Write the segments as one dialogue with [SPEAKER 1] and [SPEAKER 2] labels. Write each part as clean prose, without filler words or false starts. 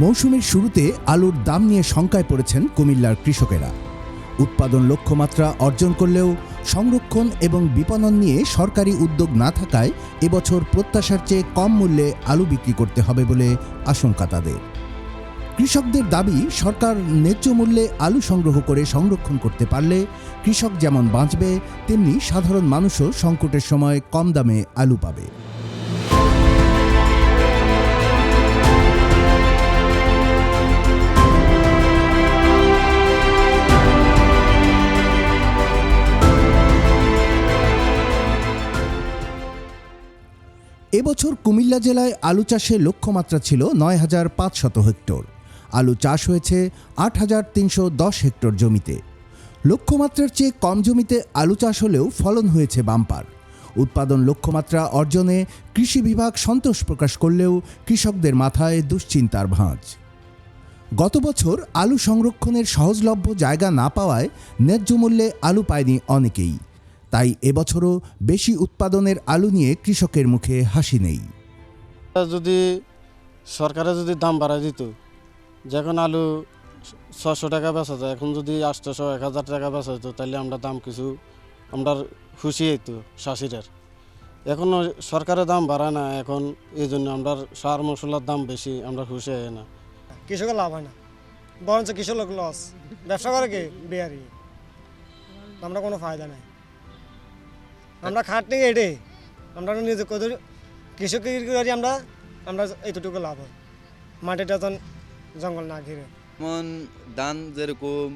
[SPEAKER 1] মৌসুমের শুরুতে আলুর দাম নিয়ে শঙ্কায় পড়েছেন কুমিল্লার কৃষকেরা। উৎপাদন লক্ষ্যমাত্রা অর্জন করলেও সংরক্ষণ এবং বিপণন নিয়ে সরকারি উদ্যোগ না থাকায় এবছর প্রত্যাশার চেয়ে কম মূল্যে আলু বিক্রি করতে হবে বলে আশঙ্কা তাদের। কৃষকদের দাবি, সরকার ন্যায্য মূল্যে আলু সংগ্রহ করে সংরক্ষণ করতে পারলে কৃষক যেমন বাঁচবে, তেমনি সাধারণ মানুষও সংকটের সময় কম দামে আলু পাবে। এবছর কুমিল্লা জেলায় আলু চাষে লক্ষ্যমাত্রা ছিল ৯,৫০০ হেক্টর। আলু চাষ হয়েছে ৮,৩১০ হেক্টর জমিতে। লক্ষ্যমাত্রার চেয়ে কম জমিতে আলু চাষ হলেও ফলন হয়েছে বাম্পার। উৎপাদন লক্ষ্যমাত্রা অর্জনে কৃষি বিভাগ সন্তোষ প্রকাশ করলেও কৃষকদের মাথায় দুশ্চিন্তার ভাঁজ। গত বছর আলু সংরক্ষণের সহজলভ্য জায়গা না পাওয়ায় ন্যায্য মূল্যে আলু পায়নি অনেকেই। তাই এবছরও বেশি উৎপাদনের আলু নিয়ে কৃষকের মুখে হাসি নেই।
[SPEAKER 2] যদি সরকারে যদি দাম বাড়ায় দিত, যখন আলু ৬০০ টাকা বেচা যায়, এখন যদি ৮০০ ১,০০০ টাকা বেচা যেত, তাহলে আমরা দাম কিছু আমরা খুশি হইতো চাষিরার। এখনও সরকারের দাম বাড়ায় না, এখন এই জন্য আমরা সার মশলার দাম বেশি, আমরা খুশি হয় না।
[SPEAKER 3] কৃষকের লাভ হয় না, বরঞ্চ কৃষক লস। ব্যবসা করে কি বেয়ারি, আমরা কোনো ফায়দা নাই। আমরা খাটনি এটাই, আমরা নিজে কৃষক করি, আমরা এতটুকু লাভ হয়। মাটিটা তখন জঙ্গল না ঘিরে
[SPEAKER 4] যেমন ধান যেরকম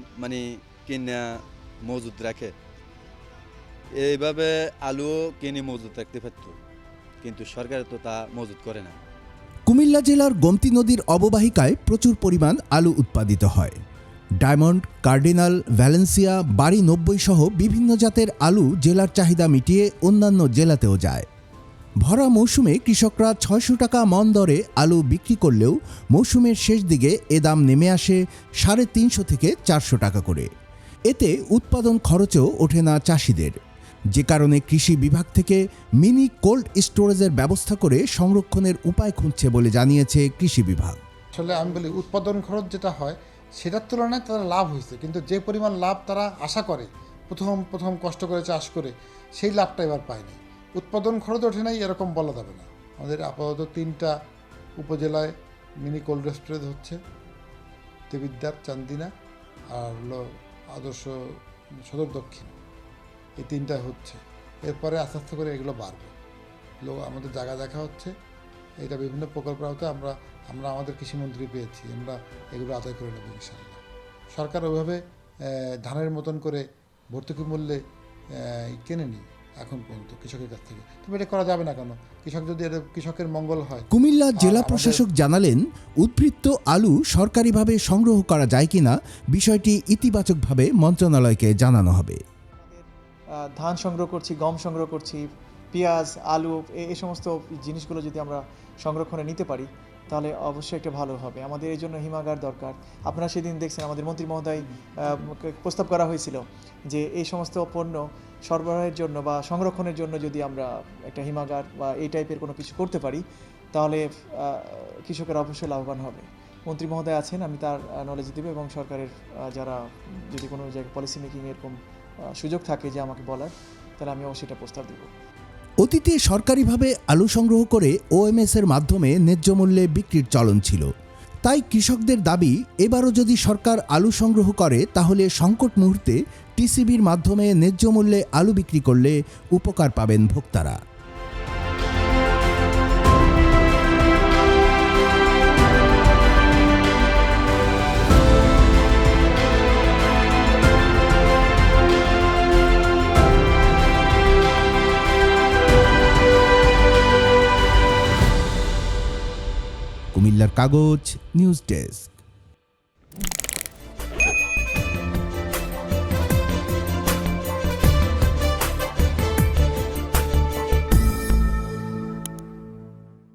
[SPEAKER 4] কিনা মজুদ রাখে, এইভাবে আলুও কিনে মজুদ রাখতে পারত, কিন্তু সরকার তো তা মজুদ করে না।
[SPEAKER 1] কুমিল্লা জেলার গোমতী নদীর অববাহিকায় প্রচুর পরিমাণ আলু উৎপাদিত হয়। ডায়মন্ড, কার্ডিনাল, ভ্যালেন্সিয়া, বাড়ি ৯০ সহ বিভিন্ন জাতের আলু জেলার চাহিদা মিটিয়ে অন্যান্য জেলাতেও যায়। ভরা মৌসুমে কৃষকরা ৬০০ টাকা মন দরে আলু বিক্রি করলেও মৌসুমের শেষ দিকে এ দাম নেমে আসে ৩৫০ থেকে ৪০০ টাকা করে। এতে উৎপাদন খরচও ওঠে না চাষিদের, যে কারণে কৃষি বিভাগ থেকে মিনি কোল্ড স্টোরেজের ব্যবস্থা করে সংরক্ষণের উপায় খুঁজছে বলে জানিয়েছে কৃষি বিভাগ।
[SPEAKER 5] আসলে আমি বলি, উৎপাদন খরচ যেটা হয় সেটার তুলনায় তারা লাভ হয়েছে, কিন্তু যে পরিমাণ লাভ তারা আশা করে প্রথম কষ্ট করে চাষ করে, সেই লাভটা এবার পায়নি। উৎপাদন খরচ ওঠে নাই এরকম বলা যাবে না। আমাদের আপাতত ৩টা উপজেলায় মিনি কোল্ড স্টোরেজ হচ্ছে, দেবিদ্বার, চান্দিনা আর হলো আদর্শ সদর দক্ষিণ, এই 3টায় হচ্ছে। এরপরে আস্তে আস্তে করে এগুলো বাড়বে। আমাদের জায়গা দেখা হচ্ছে, এটা বিভিন্ন প্রকল্পের আওতায় আমরা আমাদের কৃষিমন্ত্রী পেয়েছি, আমরা এগুলো আদায় করে নেব ইনশাআল্লাহ। সরকার ওইভাবে ধানের মতন করে ভর্তুকি মূল্যে কেনে নিই এখন পর্যন্ত কৃষকের কাছ থেকে। তবে এটা করা যাবে না কেন? কৃষক যদি কৃষকের মঙ্গল হয়।
[SPEAKER 1] কুমিল্লা জেলা প্রশাসক জানালেন, উদ্বৃত্ত আলু সরকারিভাবে সংগ্রহ করা যায় কিনা বিষয়টি ইতিবাচকভাবে মন্ত্রণালয়কে জানানো হবে।
[SPEAKER 6] ধান সংগ্রহ করছি, গম সংগ্রহ করছি, পেঁয়াজ, আলু, এই সমস্ত জিনিসগুলো যদি আমরা সংরক্ষণে নিতে পারি তাহলে অবশ্যই একটা ভালো হবে। আমাদের এই জন্য হিমাগার দরকার। আপনারা সেদিন দেখছেন আমাদের মন্ত্রী মহোদয় প্রস্তাব করা হয়েছিল যে এই সমস্ত পণ্য সরবরাহের জন্য বা সংরক্ষণের জন্য যদি আমরা একটা হিমাগার বা এই টাইপের কোনো কিছু করতে পারি তাহলে কৃষকেরা অবশ্যই লাভবান হবে। মন্ত্রী মহোদয় আছেন, আমি তার নলেজ দেব এবং সরকারের যারা যদি কোনো জায়গায় পলিসি মেকিং এরকম সুযোগ থাকে যে আমাকে বলার, তাহলে আমি অবশ্যই এটা প্রস্তাব দেব।
[SPEAKER 1] অতীতে সরকারিভাবে আলু সংগ্রহ করে ওএমএস এর মাধ্যমে ন্যায্য মূল্যে বিক্রির চলন ছিল। তাই কৃষকদের দাবি, এবারও যদি সরকার আলু সংগ্রহ করে তাহলে সংকট মুহূর্তে টিসিবির মাধ্যমে ন্যায্য মূল্যে আলু বিক্রি করলে উপকার পাবেন ভোক্তারা। কুমিল্লার কাগজ, নিউজ ডেস্ক।